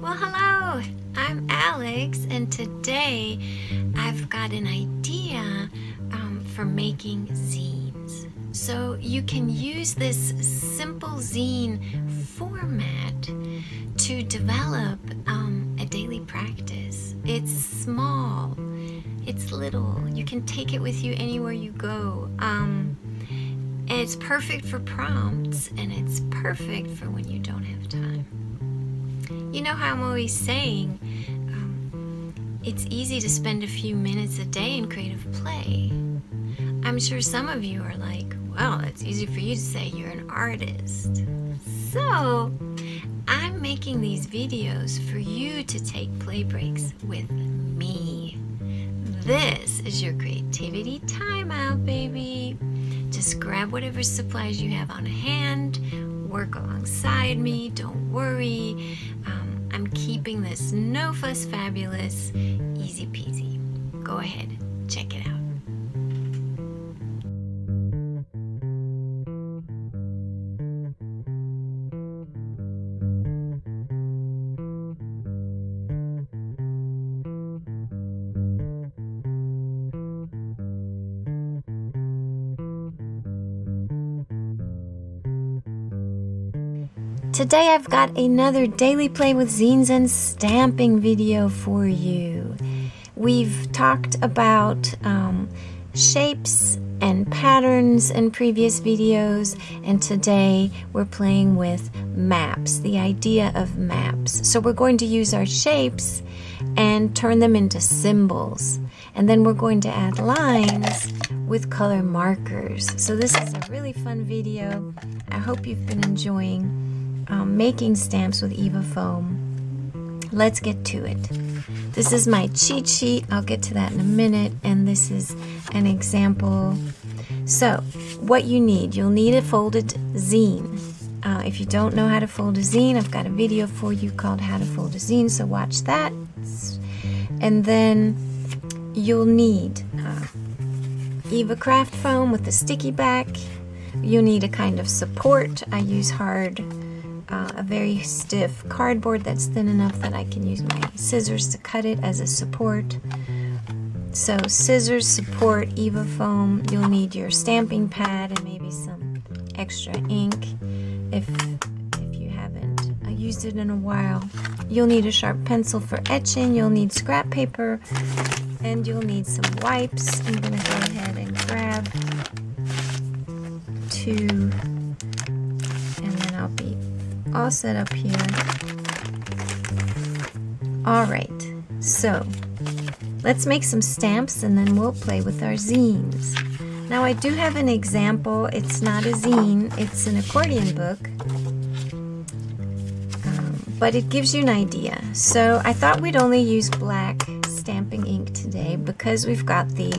Well, hello, I'm Alex, and today I've got an idea for making zines. So you can use this simple zine format to develop a daily practice. It's small, it's little, you can take it with you anywhere you go. It's perfect for prompts, and it's perfect for when you don't have time. You know how I'm always saying, it's easy to spend a few minutes a day in creative play. I'm sure some of you are like, well, it's easy for you to say you're an artist. So, I'm making these videos for you to take play breaks with me. This is your creativity timeout, baby. Just grab whatever supplies you have on hand, work alongside me, don't worry. I'm keeping this no fuss fabulous, easy peasy. Go ahead, check it out. Today I've got another daily play with zines and stamping video for you. We've talked about shapes and patterns in previous videos, and today we're playing with maps, the idea of maps. So we're going to use our shapes and turn them into symbols, and then we're going to add lines with color markers. So this is a really fun video. I hope you've been enjoying making stamps with Eva foam. Let's get to it. This is my cheat sheet. I'll get to that in a minute, and this is an example. So what you need, you'll need a folded zine. If you don't know how to fold a zine, I've got a video for you called How to Fold a Zine, so watch that. And then you'll need Eva craft foam with the sticky back. You'll need a kind of support. I use a very stiff cardboard that's thin enough that I can use my scissors to cut it as a support. So scissors, support, Eva foam. You'll need your stamping pad and maybe some extra ink if you haven't used it in a while. You'll need a sharp pencil for etching. You'll need scrap paper, and you'll need some wipes. I'm going to go ahead and grab two, and then I'll be all set up here. Alright, so let's make some stamps and then we'll play with our zines. Now I do have an example. It's not a zine, it's an accordion book, but it gives you an idea. So I thought we'd only use black stamping ink today because we've got the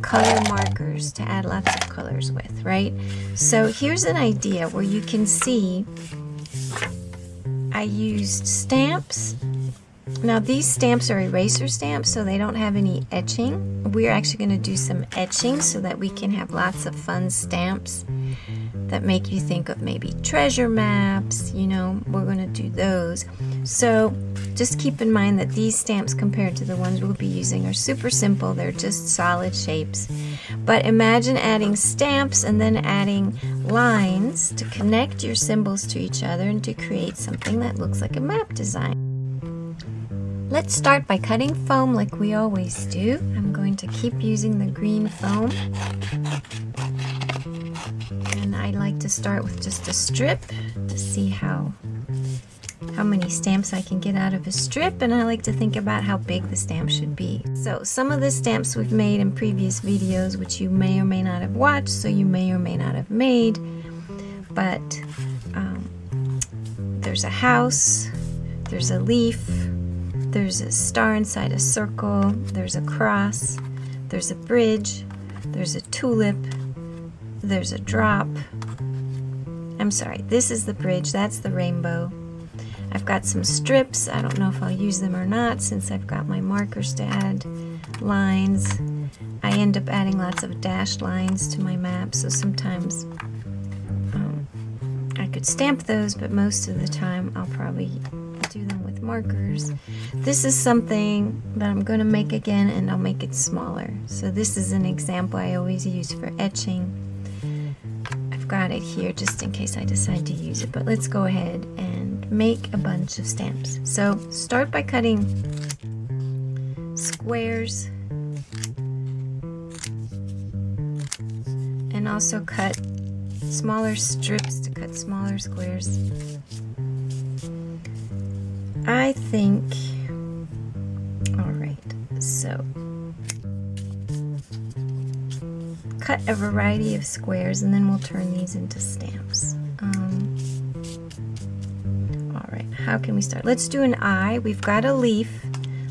color markers to add lots of colors with, right? So here's an idea where you can see I used stamps. Now these stamps are eraser stamps, so they don't have any etching. We're actually going to do some etching so that we can have lots of fun stamps that make you think of maybe treasure maps. You know, we're going to do those. So just keep in mind that these stamps compared to the ones we'll be using are super simple. They're just solid shapes. But imagine adding stamps and then adding lines to connect your symbols to each other and to create something that looks like a map design. Let's start by cutting foam like we always do. I'm going to keep using the green foam. And I like to start with just a strip to see how many stamps I can get out of a strip, and I like to think about how big the stamp should be. So some of the stamps we've made in previous videos, which you may or may not have watched, so you may or may not have made, but there's a house, there's a leaf, there's a star inside a circle, there's a cross, there's a bridge, there's a tulip, there's a drop. I'm sorry, this is the bridge, that's the rainbow. I've got some strips. I don't know if I'll use them or not since I've got my markers to add lines. I end up adding lots of dashed lines to my map, so sometimes I could stamp those, but most of the time I'll probably do them with markers. This is something that I'm going to make again, and I'll make it smaller. So this is an example I always use for etching. I've got it here just in case I decide to use it, but let's go ahead and make a bunch of stamps. So start by cutting squares, and also cut smaller strips to cut smaller squares. I think, alright, so cut a variety of squares and then we'll turn these into stamps. Alright, how can we start? Let's do an eye. We've got a leaf.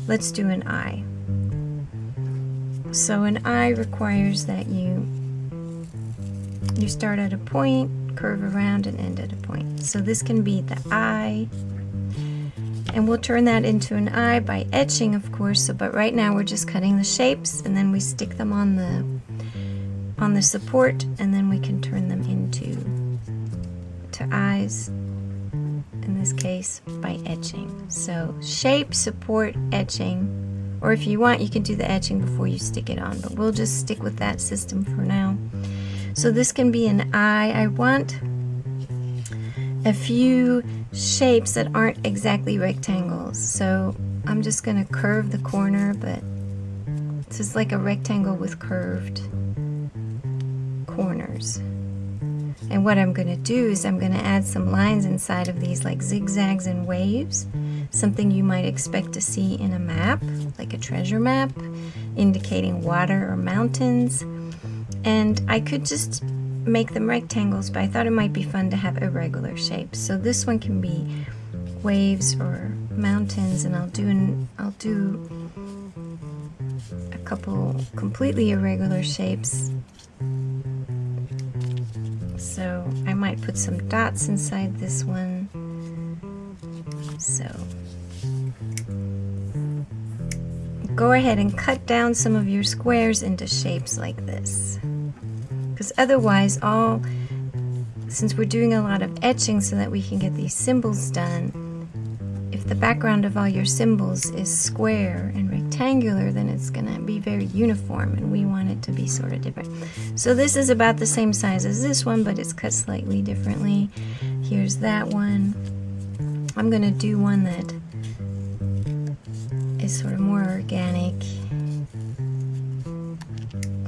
Let's do an eye. So an eye requires that you start at a point, curve around, and end at a point. So this can be the eye, and we'll turn that into an eye by etching, of course. So, but right now we're just cutting the shapes, and then we stick them on the support, and then we can turn them into eyes. In this case, by etching. So shape, support, etching, or if you want, you can do the etching before you stick it on. But we'll just stick with that system for now. So this can be an eye. I want a few shapes that aren't exactly rectangles. So I'm just going to curve the corner, but this is like a rectangle with curved corners. And what I'm going to do is I'm going to add some lines inside of these, like zigzags and waves, something you might expect to see in a map, like a treasure map, indicating water or mountains. And I could just make them rectangles, but I thought it might be fun to have irregular shapes. So this one can be waves or mountains, and I'll do a couple completely irregular shapes. So I might put some dots inside this one. So go ahead and cut down some of your squares into shapes like this. Because otherwise, since we're doing a lot of etching so that we can get these symbols done, if the background of all your symbols is square and rectangular, then it's going to be very uniform, and we want it to be sort of different. So this is about the same size as this one, but it's cut slightly differently. Here's that one. I'm going to do one that is sort of more organic,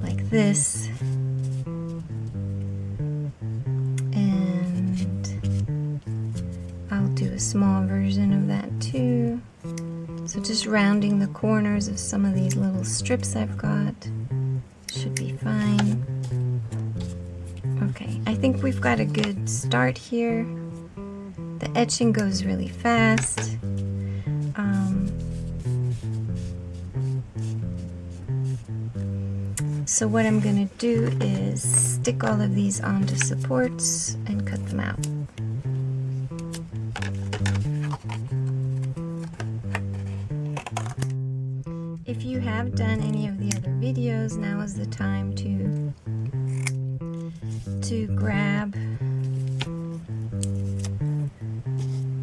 like this. Do a small version of that too. So just rounding the corners of some of these little strips I've got should be fine. Okay, I think we've got a good start here. The etching goes really fast. So what I'm going to do is stick all of these onto supports and cut them out. If you have done any of the other videos, now is the time to grab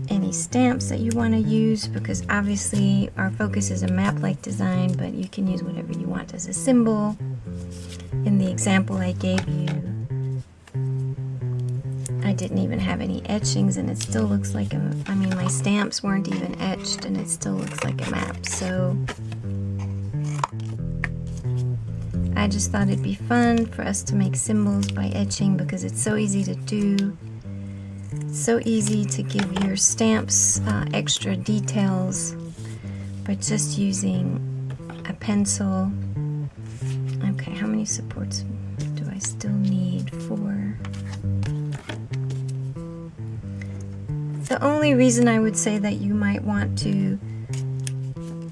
any stamps that you want to use, because obviously our focus is a map-like design, but you can use whatever you want as a symbol. In the example I gave you, I didn't even have any etchings, and it still looks like my stamps weren't even etched, and it still looks like a map. So I just thought it'd be fun for us to make symbols by etching, because it's so easy to do. It's so easy to give your stamps extra details by just using a pencil. Okay, how many supports do I still need for? The only reason I would say that you might want to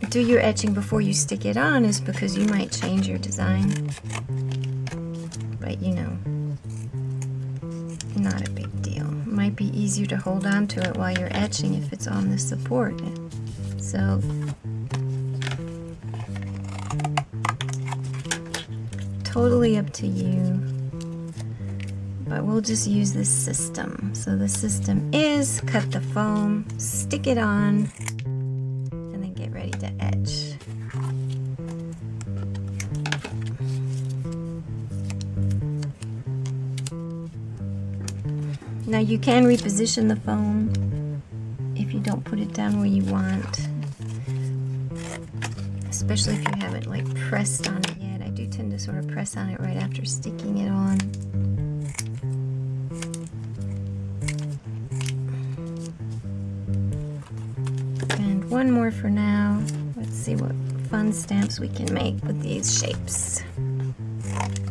do your etching before you stick it on is because you might change your design. But you know, not a big deal. It might be easier to hold on to it while you're etching if it's on the support. So totally up to you, but we'll just use this system. So the system is cut the foam, stick it on, Now you can reposition the foam if you don't put it down where you want, especially if you haven't like pressed on it yet. I do tend to sort of press on it right after sticking it on. And one more for now. Let's see what fun stamps we can make with these shapes.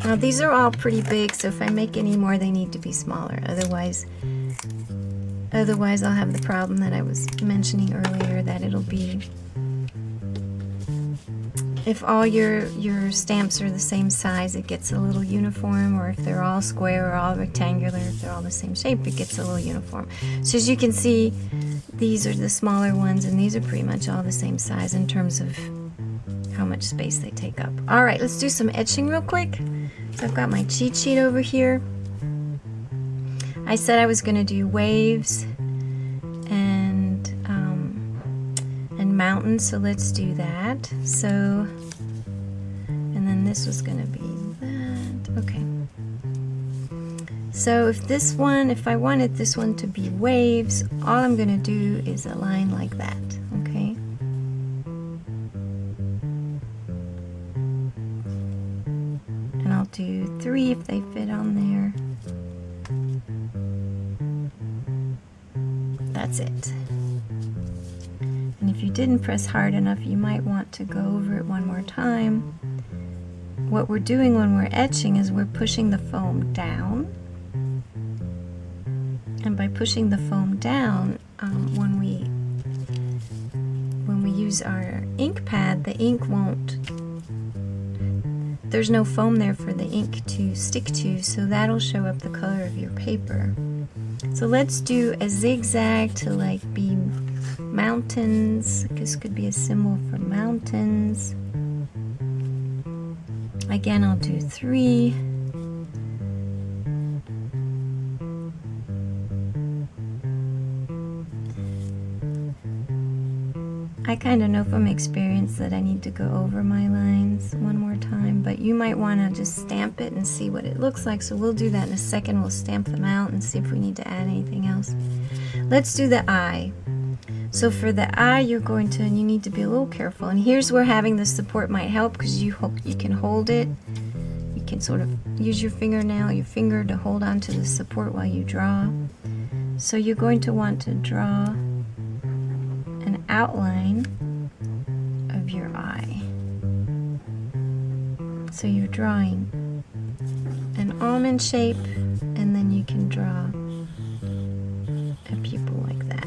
Now these are all pretty big, so if I make any more they need to be smaller. Otherwise I'll have the problem that I was mentioning earlier, that it'll be, if all your stamps are the same size, it gets a little uniform, or if they're all square or all rectangular, if they're all the same shape, it gets a little uniform. So as you can see, these are the smaller ones, and these are pretty much all the same size in terms of how much space they take up. All right, let's do some etching real quick. So I've got my cheat sheet over here. I said I was going to do waves and mountains, so let's do that. So, and then this was going to be that. Okay. So if I wanted this one to be waves, all I'm going to do is a line like that. Okay. And I'll do 3 if they fit on there. That's it. And if you didn't press hard enough, you might want to go over it one more time. What we're doing when we're etching is we're pushing the foam down. And by pushing the foam down, when we use our ink pad, the ink won't, there's no foam there for the ink to stick to, so that'll show up the color of your paper. So let's do a zigzag to like be mountains. This could be a symbol for mountains. Again, I'll do 3. I kind of know from experience that I need to go over my lines one more time, but you might want to just stamp it and see what it looks like. So we'll do that in a second. We'll stamp them out and see if we need to add anything else. Let's do the eye. So for the eye, you need to be a little careful. And here's where having the support might help, because you can hold it. You can sort of use your finger to hold on to the support while you draw. So you're going to want to draw an outline of your eye. So you're drawing an almond shape, and then you can draw a pupil like that.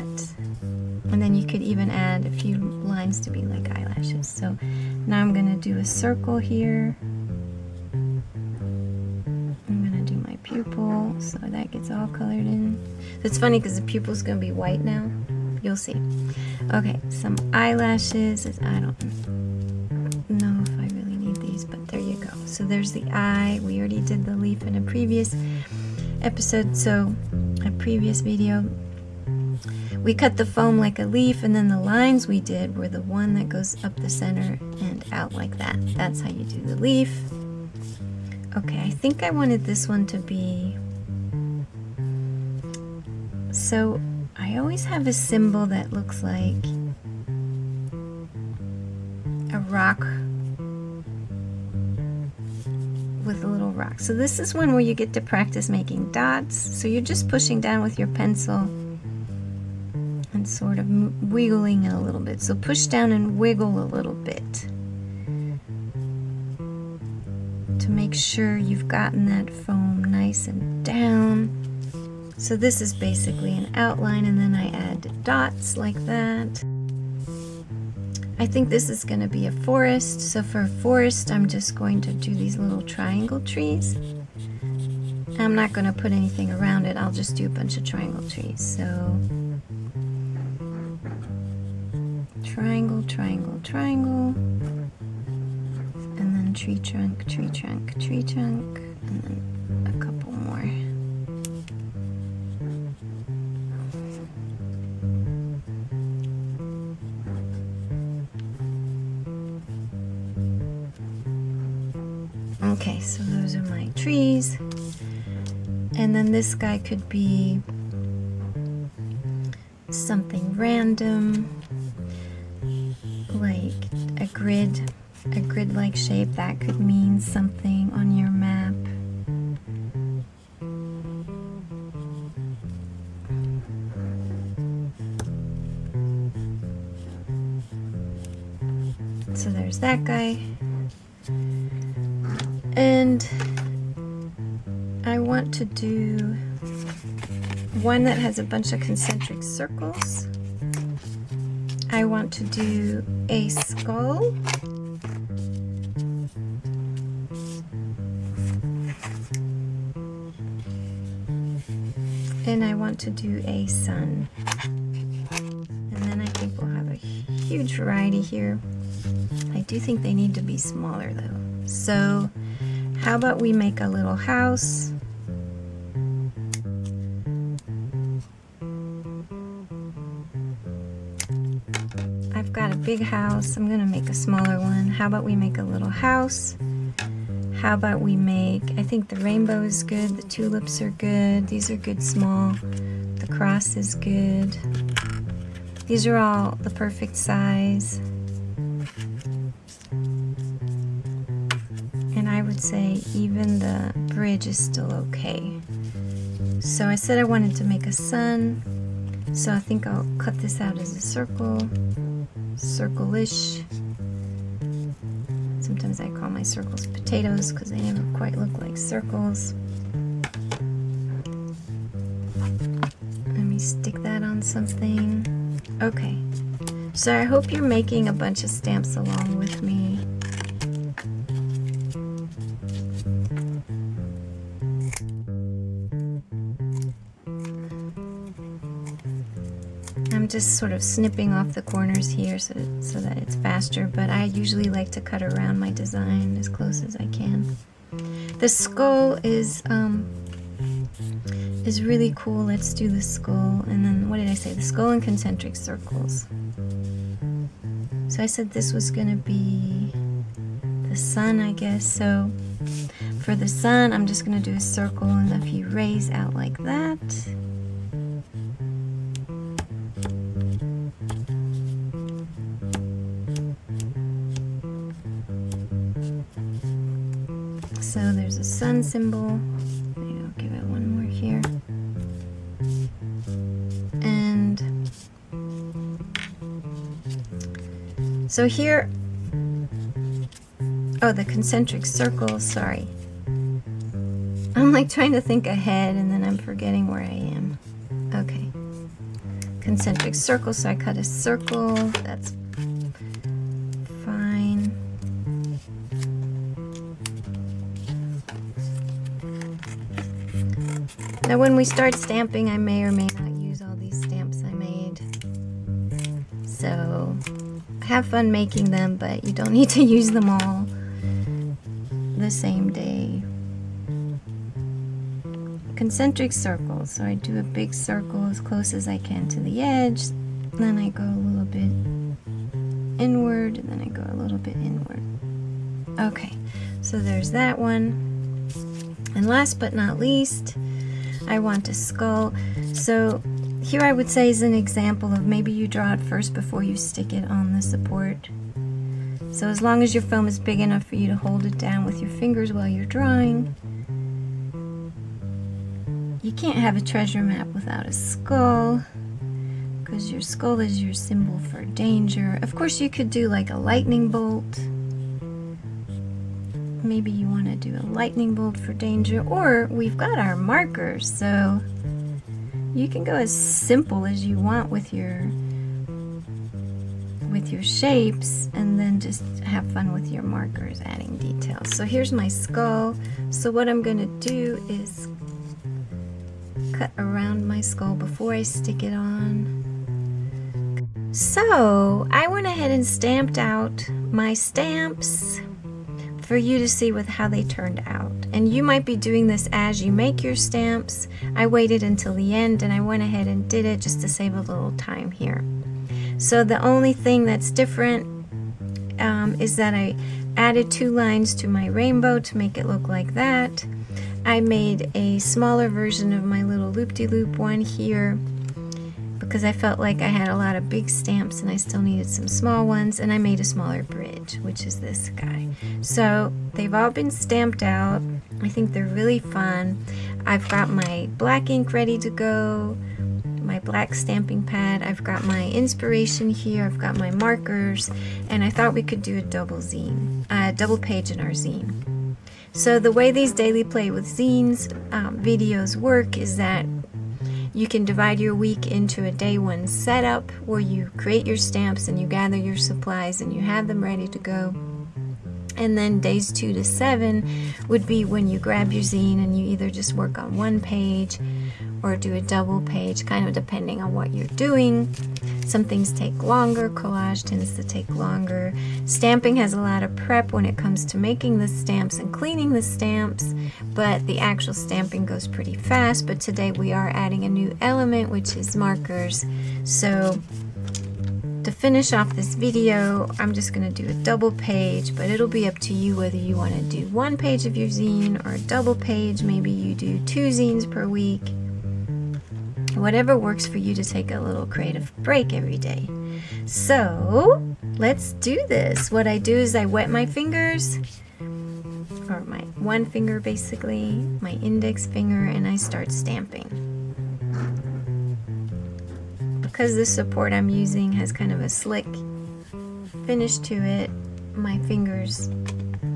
And then you could even add a few lines to be like eyelashes. So now I'm going to do a circle here. I'm going to do my pupil so that gets all colored in. It's funny because the pupil's going to be white now. You'll see. Okay, some eyelashes. I don't know if I really need these, but there you go. So there's the eye. We already did the leaf in a previous episode, so a previous video. We cut the foam like a leaf, and then the lines we did were the one that goes up the center and out like that. That's how you do the leaf. Okay, I think I wanted this one to be... So I always have a symbol that looks like a rock with a little rock. So this is one where you get to practice making dots. So you're just pushing down with your pencil and sort of wiggling it a little bit. So push down and wiggle a little bit to make sure you've gotten that foam nice and down. So this is basically an outline, and then I add dots like that. I think this is going to be a forest. So for a forest, I'm just going to do these little triangle trees. I'm not going to put anything around it. I'll just do a bunch of triangle trees. So triangle, triangle, triangle, and then tree trunk, tree trunk, tree trunk, and then a couple more. Okay, so those are my trees. And then this guy could be something random, like a grid-like shape. That could mean something on your map. So there's that guy. And I want to do one that has a bunch of concentric circles. I want to do a skull. And I want to do a sun. And then I think we'll have a huge variety here. I do think they need to be smaller though. So how about we make a little house? I've got a big house. I'm gonna make a smaller one. How about we make a little house? How about we make, I think the rainbow is good, the tulips are good, these are good small, the cross is good. These are all the perfect size. And I would say even the bridge is still okay. So I said I wanted to make a sun, so I think I'll cut this out as a circle, circle-ish. Sometimes I call my circles potatoes because they never quite look like circles. Let me stick that on something. Okay, so I hope you're making a bunch of stamps along with me. I'm just sort of snipping off the corners here so that it's faster, but I usually like to cut around my design as close as I can. The skull is really cool. Let's do the skull, and then what did I say? The skull and concentric circles. So I said this was gonna be the sun, I guess. So for the sun, I'm just gonna do a circle and a few rays out like that. So there's a sun symbol. Maybe I'll give it one more here. And so here, oh, the concentric circles, sorry. I'm like trying to think ahead and then I'm forgetting where I am. Okay. Concentric circles, so I cut a circle. That's fine. Now when we start stamping, I may or may not use all these stamps I made. So have fun making them, but you don't need to use them all the same day. Concentric circles, so I do a big circle as close as I can to the edge, then I go a little bit inward, and then I go a little bit inward. Okay, so there's that one. And last but not least, I want a skull. So here I would say is an example of maybe you draw it first before you stick it on the support. So as long as your foam is big enough for you to hold it down with your fingers while you're drawing. You can't have a treasure map without a skull, because your skull is your symbol for danger. Of course you could do like a lightning bolt. Maybe you want to do a lightning bolt for danger, or we've got our markers, so you can go as simple as you want with your shapes, and then just have fun with your markers adding details. So here's my skull. So what I'm going to do is cut around my skull before I stick it on. So I went ahead and stamped out my stamps for you to see with how they turned out. And you might be doing this as you make your stamps. I waited until the end and I went ahead and did it just to save a little time here. So the only thing that's different is that I added 2 lines to my rainbow to make it look like that. I made a smaller version of my little loop-de-loop one here because I felt like I had a lot of big stamps and I still needed some small ones, and I made a smaller bridge, which is this guy. So they've all been stamped out. I think they're really fun. I've got my black ink ready to go, my black stamping pad. I've got my inspiration here. I've got my markers, and I thought we could do a double page in our zine. So the way these daily play with zines videos work is that you can divide your week into a day one setup where you create your stamps and you gather your supplies and you have them ready to go. And then days 2 to 7 would be when you grab your zine and you either just work on one page or do a double page, kind of depending on what you're doing. Some things take longer. Collage tends to take longer. Stamping has a lot of prep when it comes to making the stamps and cleaning the stamps, but the actual stamping goes pretty fast. But today we are adding a new element, which is markers. So to finish off this video, I'm just going to do a double page, but it'll be up to you whether you want to do one page of your zine or a double page. Maybe you do 2 zines per week. Whatever works for you to take a little creative break every day. So let's do this. What I do is I wet my fingers, or my one finger basically, my index finger, and I start stamping. Because the support I'm using has kind of a slick finish to it, my fingers,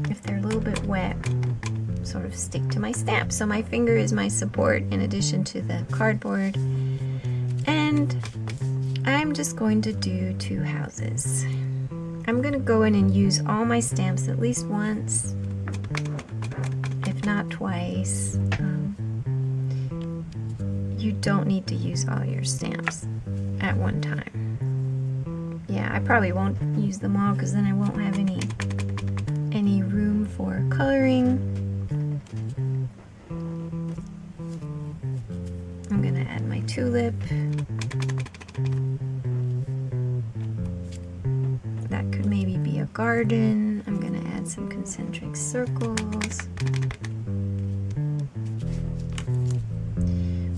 if they're a little bit wet, sort of stick to my stamp. So my finger is my support in addition to the cardboard. And I'm just going to do 2 houses. I'm going to go in and use all my stamps at least once, if not twice. You don't need to use all your stamps at one time. Yeah, I probably won't use them all because then I won't have any room for coloring. I'm going to add my tulip. That could maybe be a garden. I'm going to add some concentric circles.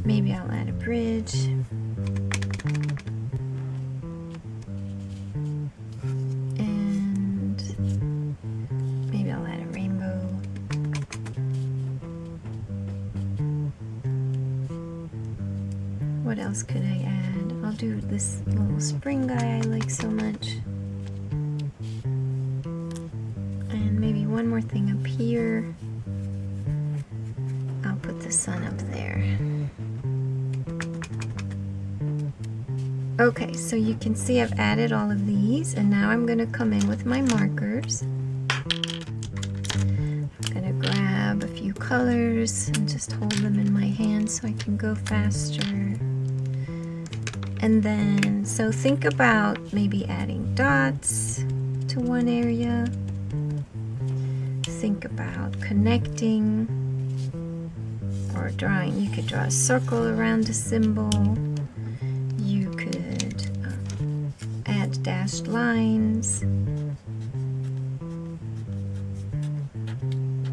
Maybe I'll add a bridge. And maybe I'll add a rainbow. What else could I add? I'll do this little spring guy I like so much. And maybe one more thing up here. I'll put the sun up there. Okay, so you can see I've added all of these, and now I'm going to come in with my markers. I'm going to grab a few colors and just hold them in my hand so I can go faster. And then, so think about maybe adding dots to one area. Think about connecting or drawing. You could draw a circle around a symbol. You could add dashed lines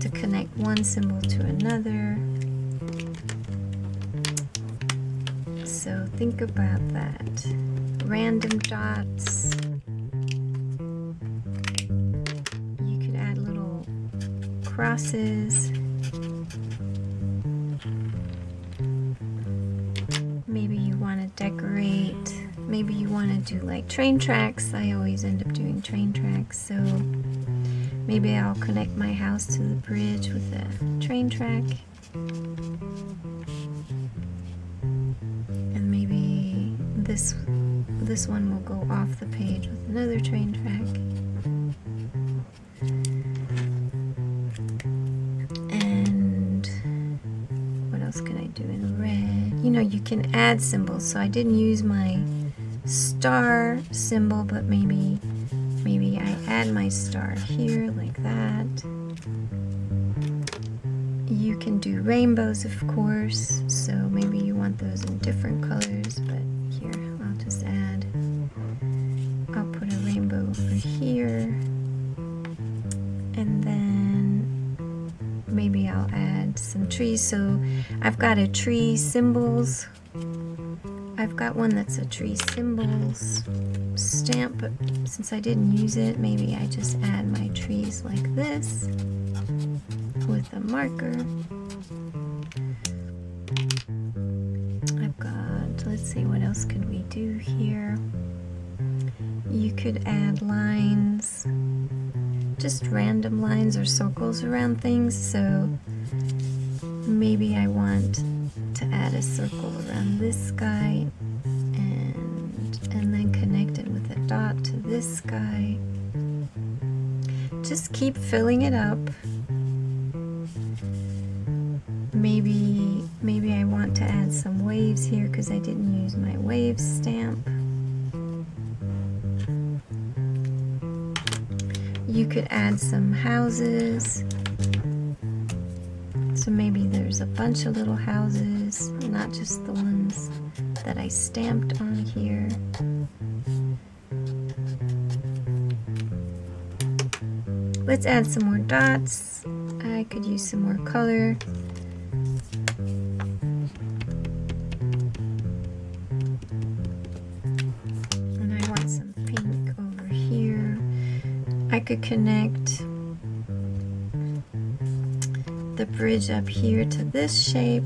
to connect one symbol to another. So think about that. Random dots. You could add little crosses. Maybe you want to decorate. Maybe you want to do like train tracks. I always end up doing train tracks. So maybe I'll connect my house to the bridge with a train track. And maybe this one will go off the page with another train track. And what else can I do in red? You know, you can add symbols. So I didn't use my star symbol, but maybe I add my star here like that. You can do rainbows, of course, so maybe you want those in different colors, but here, I'll just add, I'll put a rainbow over here, and then maybe I'll add some trees. So I've got a tree symbols I've got one that's a tree symbols stamp, but since I didn't use it, maybe I just add my trees like this with a marker. I've got, let's see, what else could we do here? You could add lines, just random lines or circles around things. So maybe I want to add a circle around this guy and then connect it with a dot to this guy. Just keep filling it up. Maybe I want to add some waves here because I didn't use my wave stamp. You could add some houses. So maybe there's a bunch of little houses, not just the ones that I stamped on here. Let's add some more dots. I could use some more color. And I want some pink over here. I could connect the bridge up here to this shape,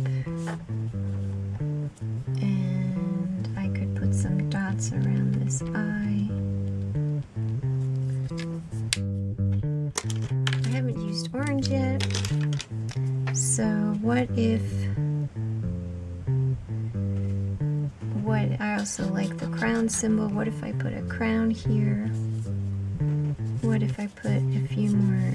and I could put some dots around this eye. I haven't used orange yet, so I also like the crown symbol. What if I put a crown here? What if I put a few more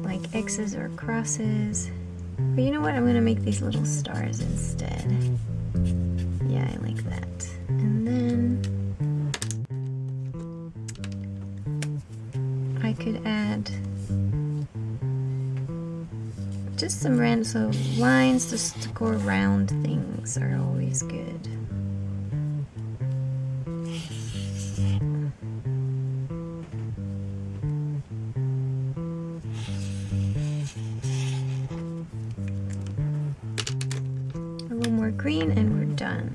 like X's or crosses? But you know what? I'm going to make these little stars instead. Yeah, I like that. And then I could add just some random, so lines just to go around things are always good. A little more green and we're done.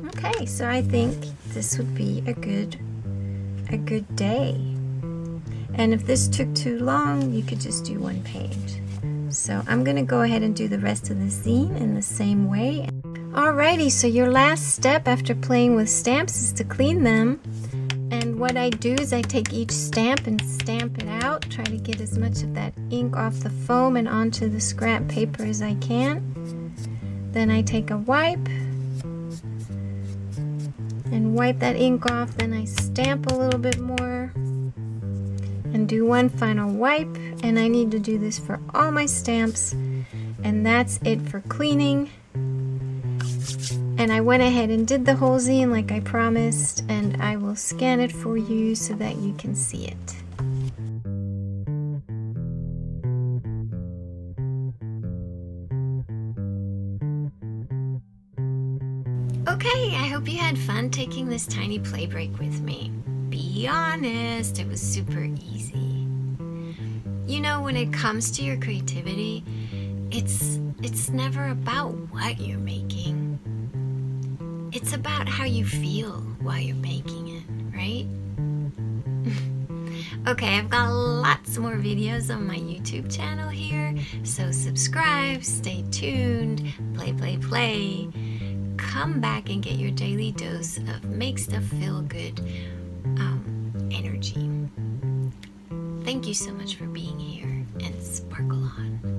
Okay, so I think this would be a good day. And if this took too long, you could just do one page. So I'm gonna go ahead and do the rest of the zine in the same way. Alrighty, so your last step after playing with stamps is to clean them. And what I do is I take each stamp and stamp it out, try to get as much of that ink off the foam and onto the scrap paper as I can. Then I take a wipe and wipe that ink off. Then I stamp a little bit more and do one final wipe. And I need to do this for all my stamps. And that's it for cleaning. And I went ahead and did the whole zine like I promised, and I will scan it for you so that you can see it. Okay, I hope you had fun taking this tiny play break with me. Be honest, it was super easy. You know, when it comes to your creativity, it's never about what you're making. It's about how you feel while you're making it, right? Okay, I've got lots more videos on my YouTube channel here, so subscribe, stay tuned, play. Come back and get your daily dose of make stuff feel good energy. Thank you so much for being here, and sparkle on.